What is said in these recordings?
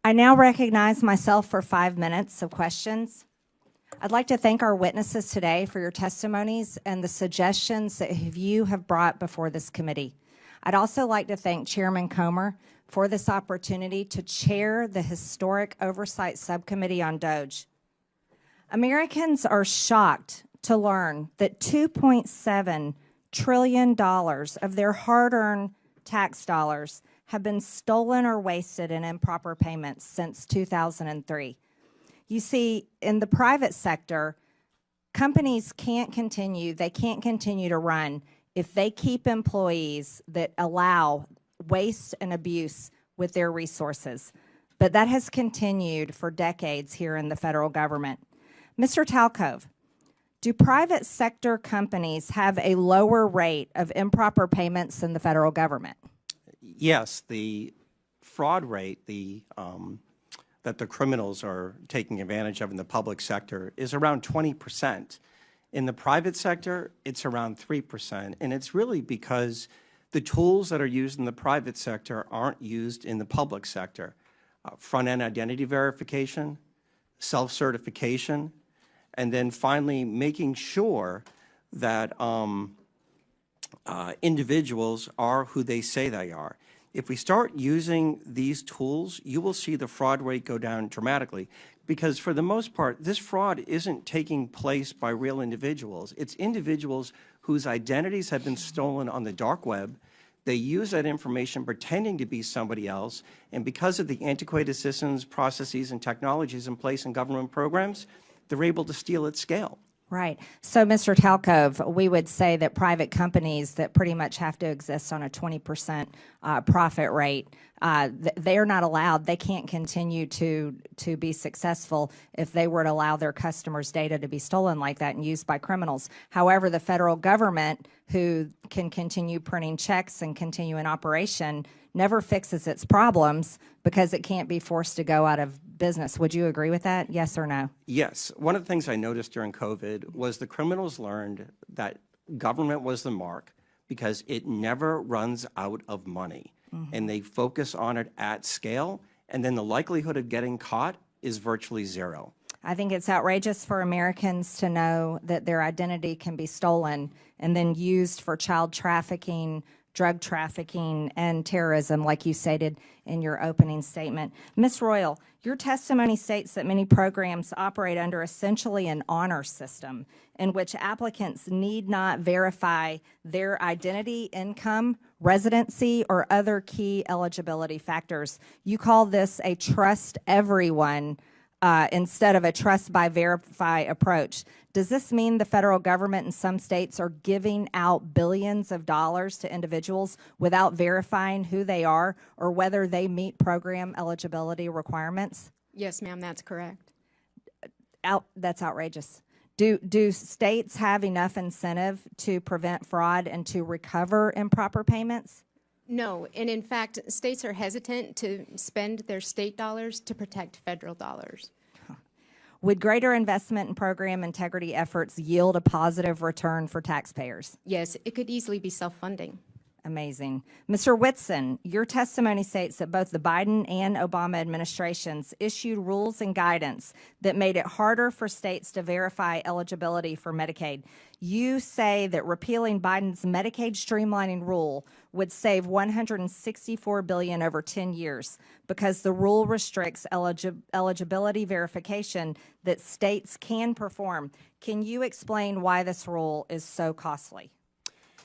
I now recognize myself for 5 minutes of questions. I'd like to thank our witnesses today for your testimonies and the suggestions that you have brought before this committee. I'd also like to thank Chairman Comer for this opportunity to chair the Historic Oversight Subcommittee on DOGE. Americans are shocked to learn that $2.7 trillion of their hard-earned tax dollars have been stolen or wasted in improper payments since 2003. You see, in the private sector, companies can't continue to run if they keep employees that allow waste and abuse with their resources. But that has continued for decades here in the federal government. Mr. Talcove, do private sector companies have a lower rate of improper payments than the federal government? Yes, the fraud rate that the criminals are taking advantage of in the public sector is around 20%. In the private sector, it's around 3%, and it's really because the tools that are used in the private sector aren't used in the public sector. Front-end identity verification, self-certification, and then finally making sure that individuals are who they say they are. If we start using these tools, you will see the fraud rate go down dramatically, because for the most part, this fraud isn't taking place by real individuals. It's individuals whose identities have been stolen on the dark web. They use that information pretending to be somebody else, and because of the antiquated systems, processes, and technologies in place in government programs, they're able to steal at scale. Right. So, Mr. Talcove, we would say that private companies that pretty much have to exist on a 20% profit rate, they are not allowed. They can't continue to be successful if they were to allow their customers' data to be stolen like that and used by criminals. However, the federal government, who can continue printing checks and continue in operation, never fixes its problems because it can't be forced to go out of business. Would you agree with that? Yes or no? Yes. One of the things I noticed during COVID was the criminals learned that government was the mark because it never runs out of money. And they focus on it at scale, and then the likelihood of getting caught is virtually zero. I think it's outrageous for Americans to know that their identity can be stolen and then used for child trafficking, drug trafficking, and terrorism, like you stated in your opening statement. Ms. Royal, your testimony states that many programs operate under essentially an honor system in which applicants need not verify their identity, income, residency, or other key eligibility factors. You call this a trust everyone instead of a trust by verify approach. Does this mean the federal government in some states are giving out billions of dollars to individuals without verifying who they are or whether they meet program eligibility requirements? Yes, ma'am, that's correct. That's outrageous. Do states have enough incentive to prevent fraud and to recover improper payments? No, and in fact, states are hesitant to spend their state dollars to protect federal dollars. Would greater investment in program integrity efforts yield a positive return for taxpayers? Yes, it could easily be self-funding. Amazing. Mr. Whitson, your testimony states that both the Biden and Obama administrations issued rules and guidance that made it harder for states to verify eligibility for Medicaid. You say that repealing Biden's Medicaid streamlining rule would save $164 billion over 10 years because the rule restricts eligibility verification that states can perform. Can you explain why this rule is so costly?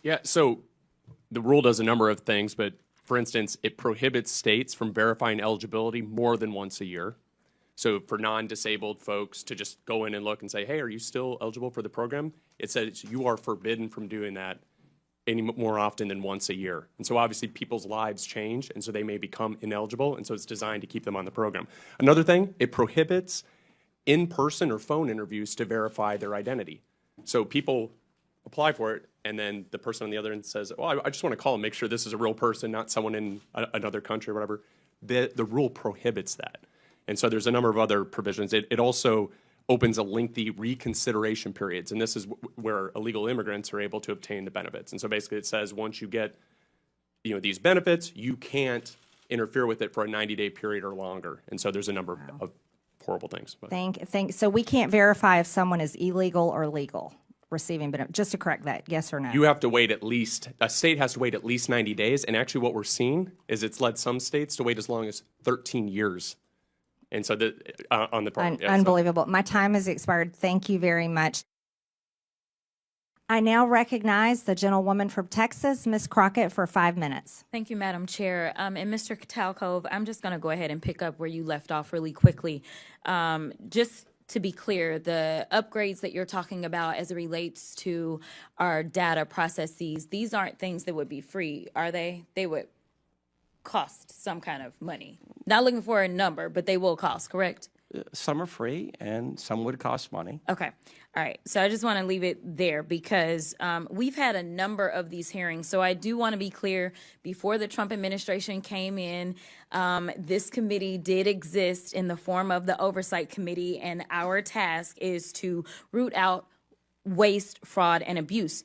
Yeah, so the rule does a number of things, but for instance, it prohibits states from verifying eligibility more than once a year. So for non-disabled folks to just go in and look and say, hey, are you still eligible for the program? It says you are forbidden from doing that any more often than once a year. And so obviously people's lives change, and so they may become ineligible, and so it's designed to keep them on the program. Another thing, it prohibits in-person or phone interviews to verify their identity. So people apply for it, and then the person on the other end says, oh, I just want to call and make sure this is a real person, not someone in another country or whatever. The rule prohibits that. And so there's a number of other provisions. It also opens a lengthy reconsideration periods, and this is where illegal immigrants are able to obtain the benefits. And so basically it says once you get these benefits, you can't interfere with it for a 90-day period or longer. And so there's a number of horrible things. But. So we can't verify if someone is illegal or legal receiving benefits. Just to correct that, yes or no? You have to wait a state has to wait at least 90 days. And actually what we're seeing is it's led some states to wait as long as 13 years. And so on the part. Unbelievable. My time has expired. Thank you very much. I now recognize the gentlewoman from Texas, Ms. Crockett, for 5 minutes. Thank you, Madam Chair. And Mr. Talcove, I'm just going to go ahead and pick up where you left off really quickly. Just to be clear, the upgrades that you're talking about as it relates to our data processes, these aren't things that would be free, are they? They would cost some kind of money. Not looking for a number, but they will cost, correct? Some are free and some would cost money. Okay. All right. So I just want to leave it there because we've had a number of these hearings. So I do want to be clear, before the Trump administration came in, this committee did exist in the form of the Oversight Committee, and our task is to root out waste, fraud, and abuse.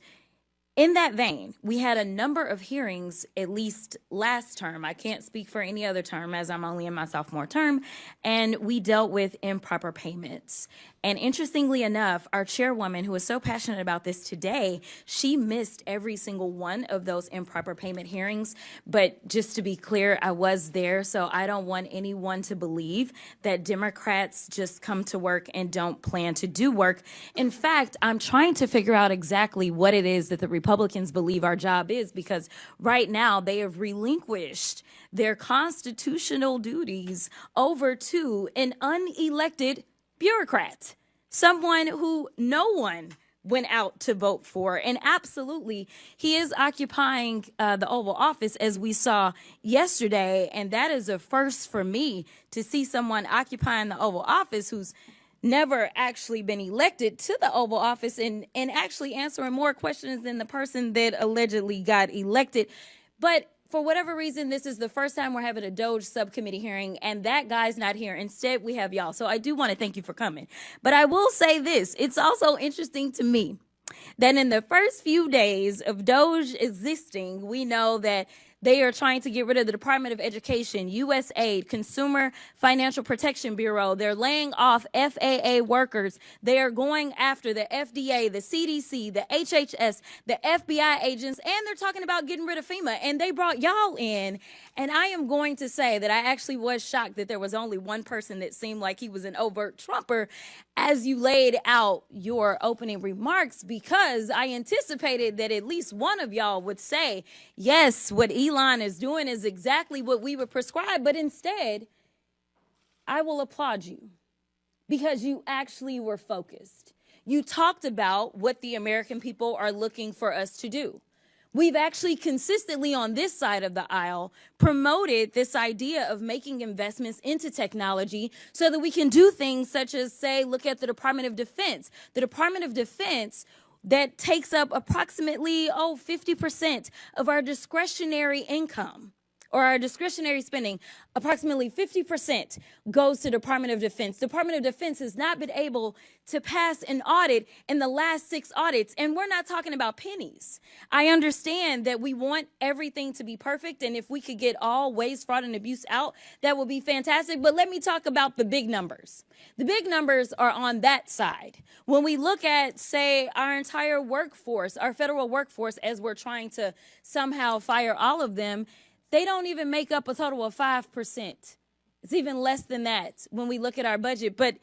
In that vein, we had a number of hearings, at least last term. I can't speak for any other term as I'm only in my sophomore term. And we dealt with improper payments. And interestingly enough, our chairwoman, who is so passionate about this today, she missed every single one of those improper payment hearings. But just to be clear, I was there, so I don't want anyone to believe that Democrats just come to work and don't plan to do work. In fact, I'm trying to figure out exactly what it is that the Republicans believe our job is, because right now they have relinquished their constitutional duties over to an unelected bureaucrat, someone who no one went out to vote for. And absolutely, he is occupying the Oval Office, as we saw yesterday. And that is a first for me, to see someone occupying the Oval Office who's never actually been elected to the Oval Office and actually answering more questions than the person that allegedly got elected. But for whatever reason, this is the first time we're having a DOJ subcommittee hearing, and that guy's not here. Instead, we have y'all. So I do want to thank you for coming. But I will say this. It's also interesting to me that in the first few days of DOJ existing, we know that they are trying to get rid of the Department of Education, USAID, Consumer Financial Protection Bureau. They're laying off FAA workers. They are going after the FDA, the CDC, the HHS, the FBI agents, and they're talking about getting rid of FEMA. And they brought y'all in. And I am going to say that I actually was shocked that there was only one person that seemed like he was an overt Trumper as you laid out your opening remarks, because I anticipated that at least one of y'all would say, yes, what Elon is doing is exactly what we would prescribe. But instead, I will applaud you because you actually were focused. You talked about what the American people are looking for us to do. We've actually consistently on this side of the aisle promoted this idea of making investments into technology so that we can do things such as, say, look at the Department of Defense. The Department of Defense that takes up approximately 50% of our discretionary income, or our discretionary spending. Approximately 50% goes to Department of Defense. Department of Defense has not been able to pass an audit in the last 6 audits, and we're not talking about pennies. I understand that we want everything to be perfect, and if we could get all waste, fraud, and abuse out, that would be fantastic. But let me talk about the big numbers. The big numbers are on that side. When we look at, say, our entire workforce, our federal workforce, as we're trying to somehow fire all of them, they don't even make up a total of 5%. It's even less than that when we look at our budget. But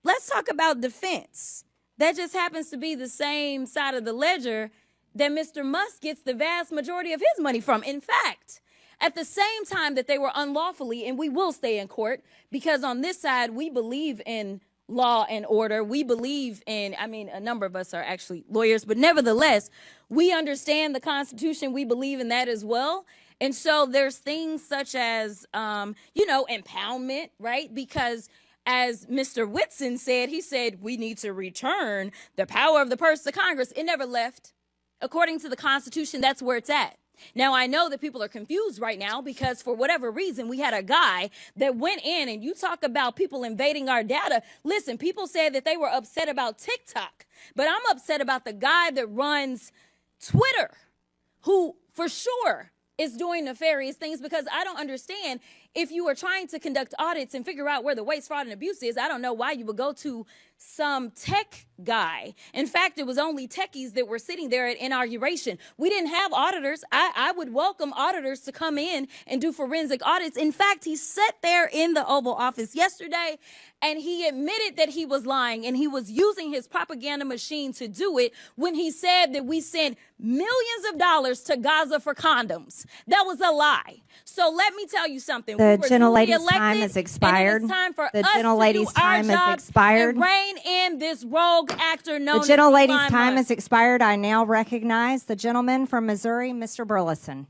let's talk about defense. That just happens to be the same side of the ledger that Mr. Musk gets the vast majority of his money from. In fact, at the same time that they were unlawfully, and we will stay in court, because on this side, we believe in law and order. We believe in, a number of us are actually lawyers, but nevertheless, we understand the Constitution. We believe in that as well. And so there's things such as, impoundment, right? Because as Mr. Whitson said, he said, we need to return the power of the purse to Congress. It never left. According to the Constitution, that's where it's at. Now, I know that people are confused right now because for whatever reason, we had a guy that went in, and you talk about people invading our data. Listen, people said that they were upset about TikTok, but I'm upset about the guy that runs Twitter, who for sure is doing nefarious things, because I don't understand, if you were trying to conduct audits and figure out where the waste, fraud, and abuse is, I don't know why you would go to some tech guy. In fact, it was only techies that were sitting there at inauguration. We didn't have auditors. I would welcome auditors to come in and do forensic audits. In fact, he sat there in the Oval Office yesterday and he admitted that he was lying, and he was using his propaganda machine to do it when he said that we sent millions of dollars to Gaza for condoms. That was a lie. So let me tell you something. The We were gentlelady's duly time elected, has expired. And it is time for The us gentlelady's to do our time has job expired. and rein in this rogue actor known The as gentlelady's Elon time Musk. has expired. I now recognize the gentleman from Missouri, Mr. Burleson.